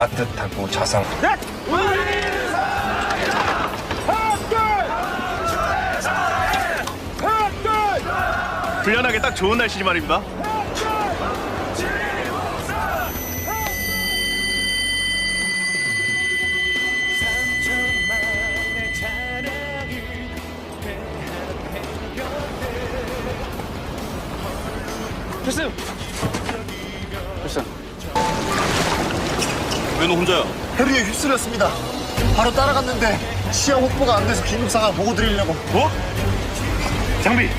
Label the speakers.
Speaker 1: 따뜻하고 자상.
Speaker 2: 훈련하기 딱 좋은 날씨지 말입니다. 필승! 필승. 왜 너 혼자야?
Speaker 3: 해류에 휩쓸렸습니다. 바로 따라갔는데 시야 확보가 안 돼서 긴급 상황 보고 드리려고.
Speaker 2: 뭐? 장비